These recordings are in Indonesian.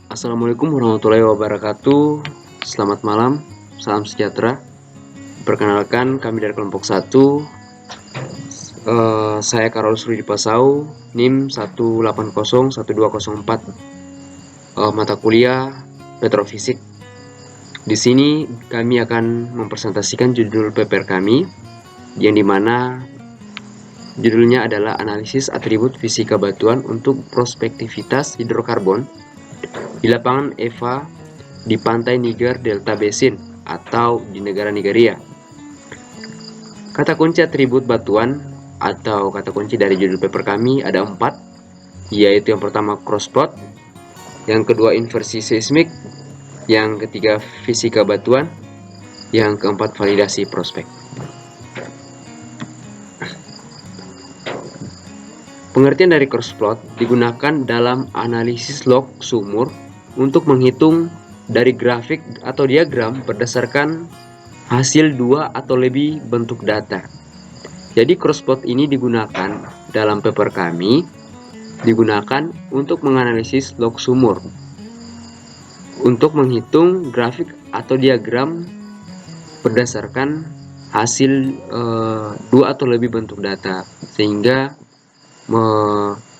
Assalamualaikum warahmatullahi wabarakatuh. Selamat malam, salam sejahtera. Perkenalkan, kami dari kelompok 1. Saya Karolus Rudi Pasau, NIM 1801204. Mata kuliah Petrofisik. Di sini kami akan mempresentasikan judul paper kami, yang dimana judulnya adalah analisis atribut fisika batuan untuk prospektivitas hidrokarbon di lapangan EVA di pantai Niger Delta Basin atau di negara Nigeria. Kata kunci atribut batuan atau kata kunci dari judul paper kami ada 4, yaitu yang pertama cross plot, yang kedua inversi seismik, yang ketiga fisika batuan, yang keempat validasi prospek. Pengertian dari cross plot digunakan dalam analisis log sumur untuk menghitung dari grafik atau diagram berdasarkan hasil 2 atau lebih bentuk data. Jadi cross plot ini digunakan dalam paper kami, digunakan untuk menganalisis log sumur, untuk menghitung grafik atau diagram berdasarkan hasil 2 atau lebih bentuk data, sehingga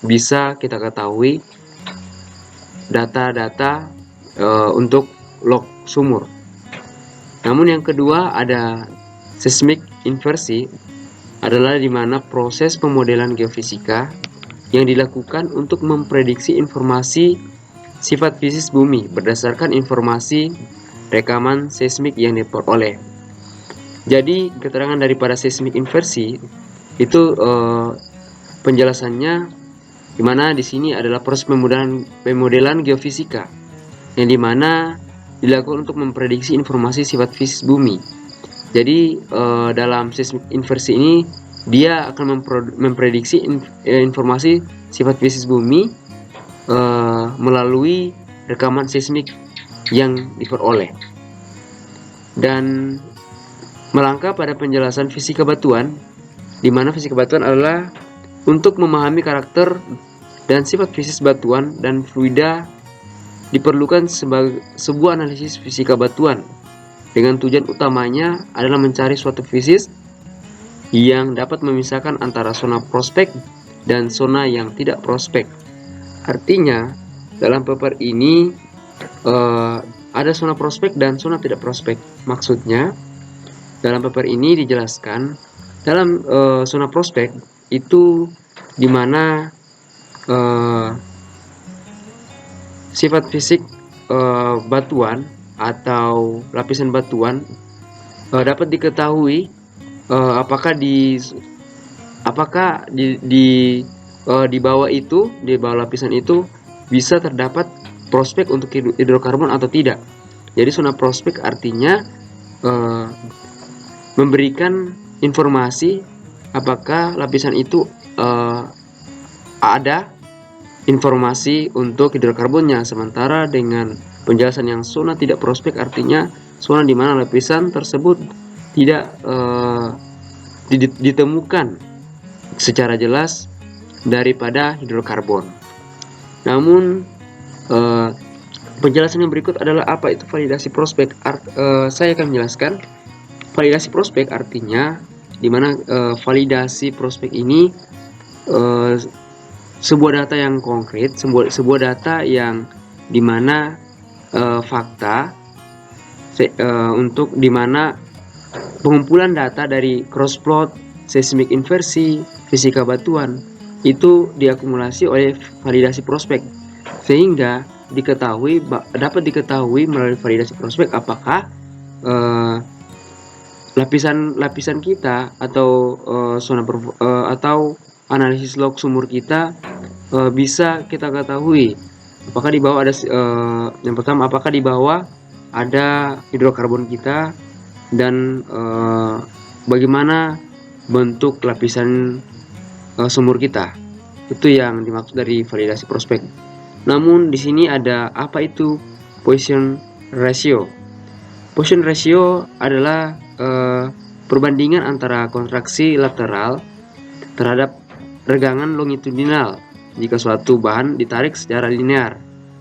bisa kita ketahui data-data untuk log sumur. Namun yang kedua ada seismic inversi, adalah di mana proses pemodelan geofisika yang dilakukan untuk memprediksi informasi sifat fisik bumi berdasarkan informasi rekaman seismik yang diperoleh. Jadi keterangan daripada seismic inversi itu penjelasannya di mana di sini adalah proses pemodelan geofisika yang dimana dilakukan untuk memprediksi informasi sifat fisik bumi. Jadi dalam seismic inversi ini dia akan memprediksi informasi sifat fisik bumi melalui rekaman seismik yang diperoleh. Dan melangkah pada penjelasan fisika batuan, di mana fisika batuan adalah untuk memahami karakter dan sifat fisik batuan dan fluida diperlukan sebagai sebuah analisis fisika batuan dengan tujuan utamanya adalah mencari suatu fisik yang dapat memisahkan antara zona prospek dan zona yang tidak prospek. Artinya dalam paper ini ada zona prospek dan zona tidak prospek. Maksudnya dalam paper ini dijelaskan dalam zona prospek itu dimana sifat fisik batuan atau lapisan batuan dapat diketahui apakah di bawah itu, di bawah lapisan itu bisa terdapat prospek untuk hidrokarbon atau tidak. Jadi zona prospek artinya memberikan informasi apakah lapisan itu ada informasi untuk hidrokarbonnya, sementara dengan penjelasan yang zona tidak prospek artinya zona di mana lapisan tersebut tidak ditemukan secara jelas daripada hidrokarbon. Namun penjelasan yang berikut adalah apa itu validasi prospek. Saya akan menjelaskan. Validasi prospek artinya di mana validasi prospek ini sebuah data yang konkret, sebuah data yang dimana fakta untuk dimana pengumpulan data dari cross plot, seismic inversi, fisika batuan itu diakumulasi oleh validasi prospek, sehingga dapat diketahui melalui validasi prospek apakah lapisan kita atau atau analisis log sumur kita bisa kita ketahui apakah di bawah ada yang pertama apakah di bawah ada hidrokarbon kita dan bagaimana bentuk lapisan sumur kita. Itu yang dimaksud dari validasi prospek. Namun di sini ada apa itu Poisson ratio. Poisson ratio adalah perbandingan antara kontraksi lateral terhadap regangan longitudinal jika suatu bahan ditarik secara linear.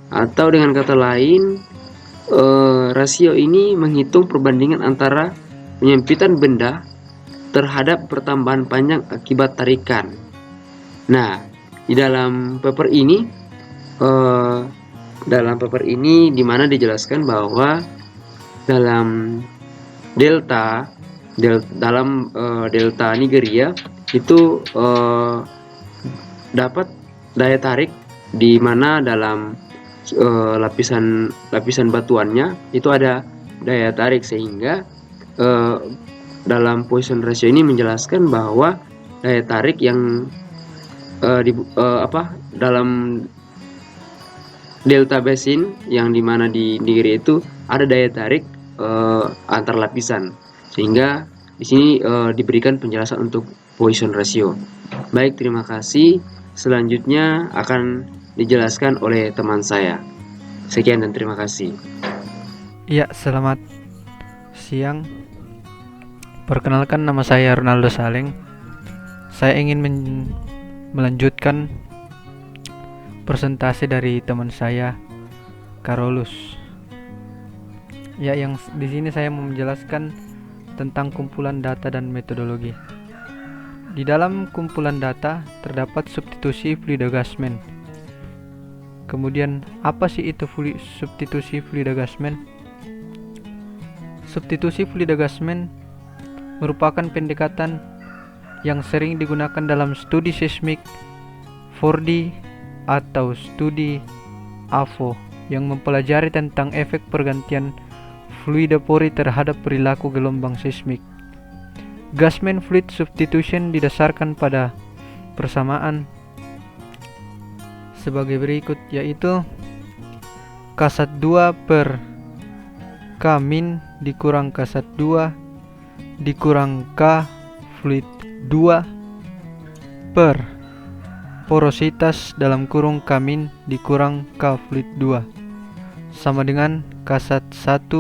Atau dengan kata lain, rasio ini menghitung perbandingan antara penyempitan benda terhadap pertambahan panjang akibat tarikan. Nah, di dalam paper ini di mana dijelaskan bahwa dalam delta Nigeria itu dapat daya tarik di mana dalam lapisan batuannya itu ada daya tarik, sehingga dalam Poisson ratio ini menjelaskan bahwa daya tarik yang dalam delta basin yang dimana di Nigeria itu ada daya tarik antar lapisan, sehingga di sini diberikan penjelasan untuk Poisson ratio. Baik, terima kasih. Selanjutnya akan dijelaskan oleh teman saya. Sekian dan terima kasih. Ya, selamat siang. Perkenalkan, nama saya Ronaldo Saleng. Saya ingin melanjutkan presentasi dari teman saya Carolus. Ya, yang di sini saya mau menjelaskan tentang kumpulan data dan metodologi. Di dalam kumpulan data terdapat substitusi Fluid-Gasman. Kemudian apa sih itu substitusi Fluid-Gasman? Substitusi Fluid-Gasman merupakan pendekatan yang sering digunakan dalam studi seismik 4D atau studi AFO yang mempelajari tentang efek pergantian fluida pori terhadap perilaku gelombang seismik. Gasman fluid substitution didasarkan pada persamaan sebagai berikut, yaitu K1 per K min dikurang K1 dikurang K fluid 2 per porositas dalam kurung K min dikurang K fluid 2 sama dengan K1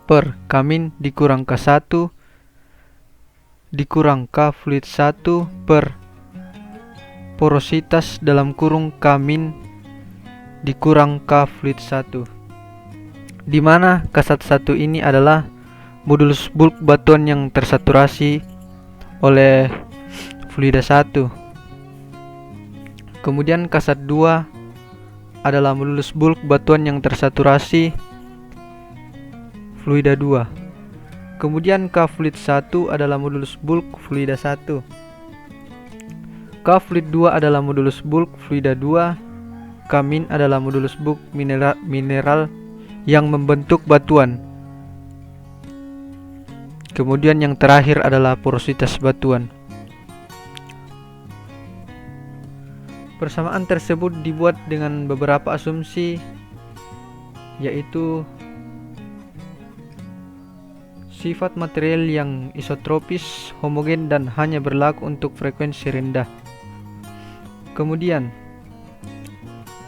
per K min dikurang K1 dikurang K fluid 1 per porositas dalam kurung K min dikurang K fluid 1, di mana K1 ini adalah modulus bulk batuan yang tersaturasi oleh fluida 1. Kemudian K2 adalah modulus bulk batuan yang tersaturasi fluida 2. Kemudian K fluid 1 adalah modulus bulk fluida 1. K fluid 2 adalah modulus bulk fluida 2. K min adalah modulus bulk mineral yang membentuk batuan. Kemudian yang terakhir adalah porositas batuan. Persamaan tersebut dibuat dengan beberapa asumsi, yaitu sifat material yang isotropis, homogen, dan hanya berlaku untuk frekuensi rendah. Kemudian,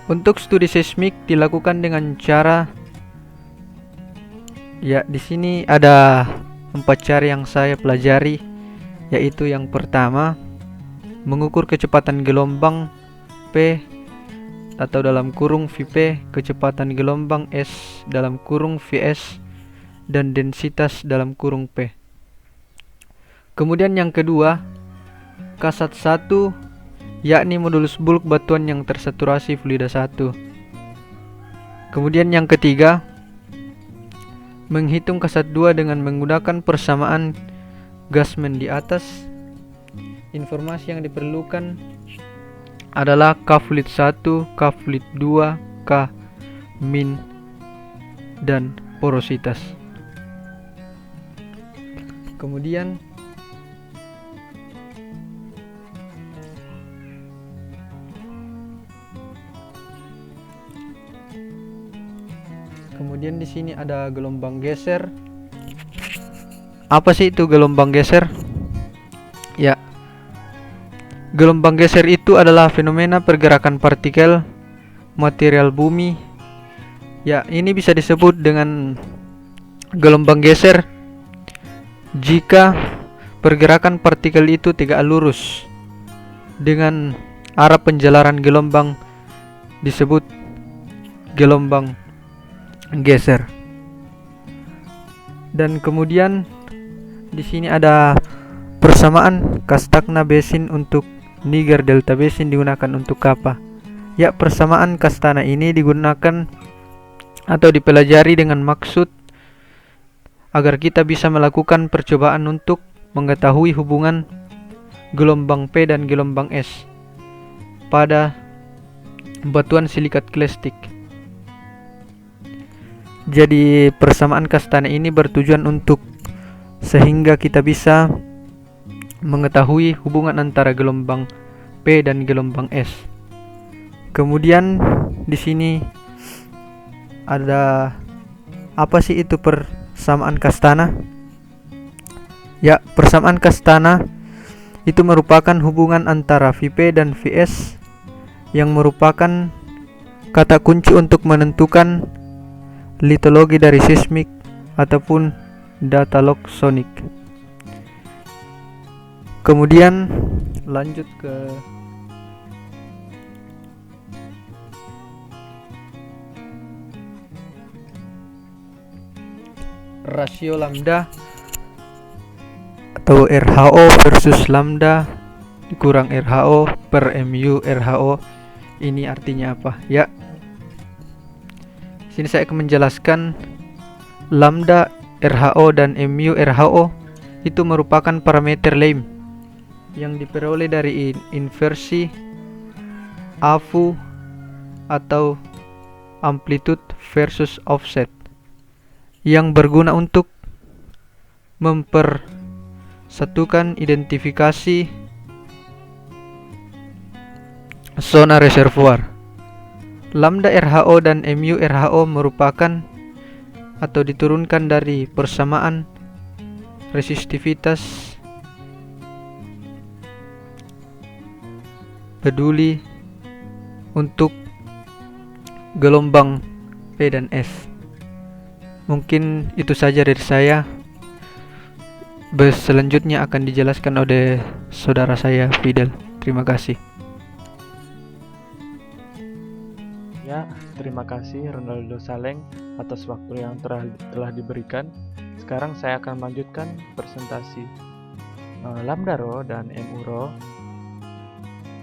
untuk studi seismik dilakukan dengan cara, ya di sini ada 4 cara yang saya pelajari, yaitu yang pertama, mengukur kecepatan gelombang P atau dalam kurung Vp, kecepatan gelombang S dalam kurung Vs, dan densitas dalam kurung P. Kemudian yang kedua, K1 yakni modulus bulk batuan yang tersaturasi fluida 1. Kemudian yang ketiga, menghitung K1 dengan menggunakan persamaan Gasman di atas. Informasi yang diperlukan adalah K fluid 1, K fluid 2, K min, dan porositas. Kemudian di sini ada gelombang geser. Apa sih itu gelombang geser? Ya, gelombang geser itu adalah fenomena pergerakan partikel material bumi. Ya, ini bisa disebut dengan gelombang geser jika pergerakan partikel itu tegak lurus dengan arah penjalaran gelombang disebut gelombang geser. Dan kemudian di sini ada persamaan Castagna Basin untuk Niger Delta Basin digunakan untuk apa? Ya, persamaan Castagna ini digunakan atau dipelajari dengan maksud agar kita bisa melakukan percobaan untuk mengetahui hubungan gelombang P dan gelombang S pada batuan silikat klestik. Jadi persamaan Castagna ini bertujuan untuk sehingga kita bisa mengetahui hubungan antara gelombang P dan gelombang S. Kemudian di sini ada apa sih itu persamaan Castagna? Ya, persamaan Castagna itu merupakan hubungan antara Vp dan Vs yang merupakan kata kunci untuk menentukan litologi dari seismik ataupun data log sonik. Kemudian lanjut ke rasio lambda atau RHO versus lambda dikurang RHO per mu RHO. Ini artinya apa? Ya, sini saya akan menjelaskan lambda RHO dan mu RHO itu merupakan parameter Leim yang diperoleh dari inversi AVU atau amplitude versus offset yang berguna untuk mempersatukan identifikasi zona reservoir. Lambda RHO dan mu RHO merupakan atau diturunkan dari persamaan resistivitas peduli untuk gelombang P dan S. Mungkin itu saja dari saya. Selanjutnya akan dijelaskan oleh saudara saya Fidel. Terima kasih. Ya, terima kasih Ronaldo Saleng atas waktu yang telah diberikan. Sekarang saya akan melanjutkan presentasi lambda rho dan mu rho.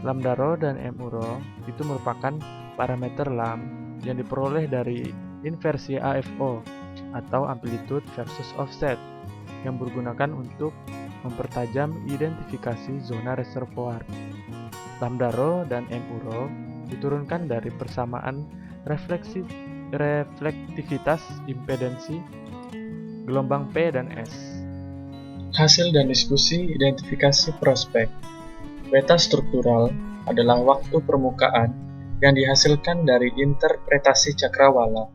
Lambda rho dan mu rho itu merupakan parameter lam yang diperoleh dari inversi AFO atau amplitude versus offset yang digunakan untuk mempertajam identifikasi zona reservoir. Lambda rho dan mu rho diturunkan dari persamaan reflektivitas impedensi gelombang P dan S. Hasil dan diskusi identifikasi prospek. Beta struktural adalah waktu permukaan yang dihasilkan dari interpretasi cakrawala.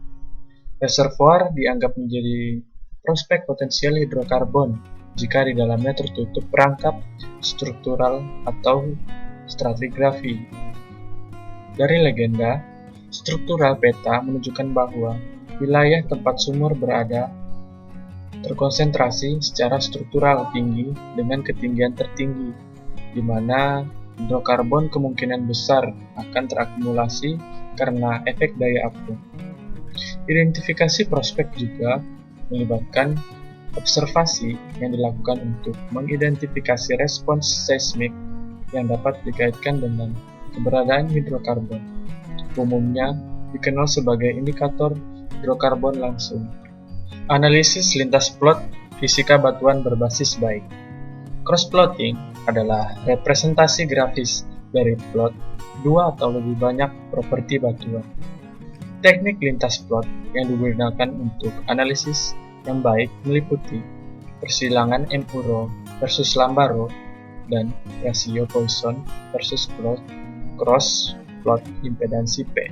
Reservoir dianggap menjadi prospek potensial hidrokarbon jika di dalamnya tertutup perangkap struktural atau stratigrafi. Dari legenda, struktural peta menunjukkan bahwa wilayah tempat sumur berada terkonsentrasi secara struktural tinggi dengan ketinggian tertinggi, di mana hidrokarbon kemungkinan besar akan terakumulasi karena efek daya apung. Identifikasi prospek juga melibatkan observasi yang dilakukan untuk mengidentifikasi respons seismik yang dapat dikaitkan dengan keberadaan hidrokarbon. Umumnya dikenal sebagai indikator hidrokarbon langsung. Analisis lintas plot fisika batuan berbasis baik. Cross-plotting adalah representasi grafis dari plot dua atau lebih banyak properti batuan. Teknik lintas plot yang digunakan untuk analisis yang baik meliputi persilangan mu rho versus lambda rho dan rasio Poisson versus cross plot impedansi P.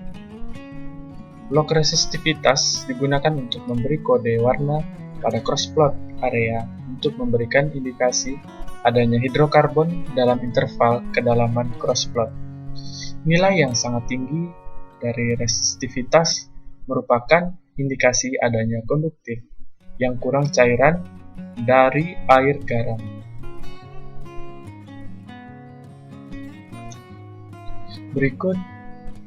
Blok resistivitas digunakan untuk memberi kode warna pada cross plot area untuk memberikan indikasi adanya hidrokarbon dalam interval kedalaman cross plot. Nilai yang sangat tinggi dari resistivitas merupakan indikasi adanya konduktif yang kurang cairan dari air garam. Berikut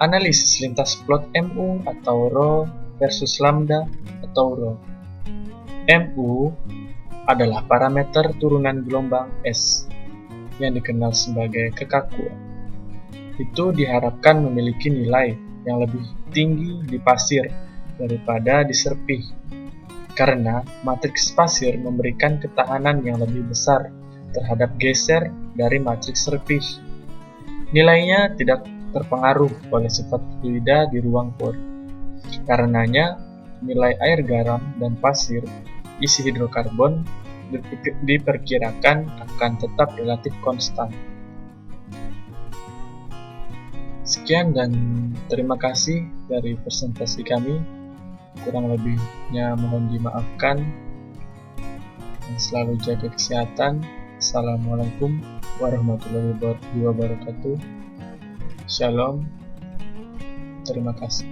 Analisis lintas plot MU atau rho versus lambda atau rho. MU adalah parameter turunan gelombang S yang dikenal sebagai kekakuan. Itu diharapkan memiliki nilai yang lebih tinggi di pasir daripada di serpih, karena matriks pasir memberikan ketahanan yang lebih besar terhadap geser dari matriks serpih. Nilainya tidak terpengaruh oleh sifat fluida di ruang pori. Karenanya, nilai air garam dan pasir isi hidrokarbon diperkirakan akan tetap relatif konstan. Sekian dan terima kasih dari presentasi kami. Kurang lebihnya mohon dimaafkan. Selalu jaga kesehatan. Assalamualaikum warahmatullahi wabarakatuh. Shalom. Terima kasih.